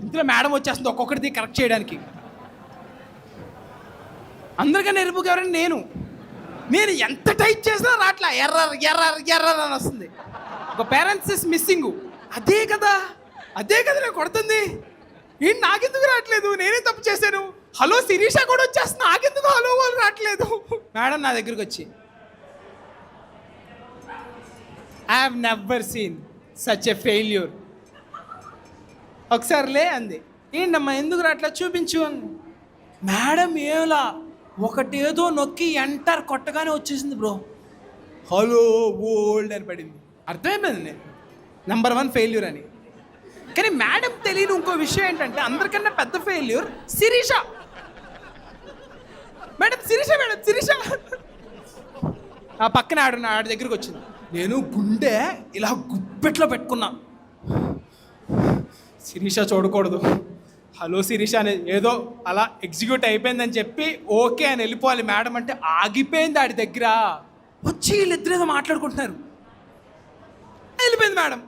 ఇందులో మేడం వచ్చేస్తుంది ఒక్కొక్కటిది కరెక్ట్ చేయడానికి. అందరికన్నా ఎరుపుగా ఎవరండి నేను ఎంత టైప్ చేసినా రాట్లా, ఎర్రర్ ఎర్రర్ ఎర్రర్ అని వస్తుంది. ఒక పేరెంట్స్ ఇస్ మిస్సింగ్. అదే కదా నేను కొడుతుంది. ఏంటి నాకెందుకు రావట్లేదు, నేనే తప్పు చేశాను. హలో శిరీష కూడా వచ్చేస్తుంది, నాకెందుకు హలో వాళ్ళు రావట్లేదు. మేడం నా దగ్గరికి వచ్చి, I have never seen such a failure. ఒకసారిలే అంది. ఏంటమ్మా ఎందుకు రాట్లా చూపించు అని. మేడం ఏలా ఒకటేదో నొక్కి ఎంటర్ కొట్టగానే వచ్చేసింది బ్రో. హలో ఓల్డ్ అని పడింది. అర్థమైపోయింది నెంబర్ 1 ఫెయిల్యూర్ అని. కానీ మేడం తెలియని ఇంకో విషయం ఏంటంటే అందరికన్నా పెద్ద ఫెయిల్యూర్ శిరీష. మేడం శిరీష ఆ పక్కన ఆడి దగ్గరికి వచ్చింది. నేను గుండె ఇలా గుప్పెట్లో పెట్టుకున్నా. శిరీష చూడకూడదు. హలో శిరీష అనేది ఏదో అలా ఎగ్జిక్యూట్ అయిపోయిందని చెప్పి ఓకే అని వెళ్ళిపోవాలి. మేడం అంటే ఆగిపోయింది ఆడి దగ్గర. వచ్చి వీళ్ళిద్దరు ఏదో మాట్లాడుకుంటున్నారు. వెళ్ళిపోయింది మేడం.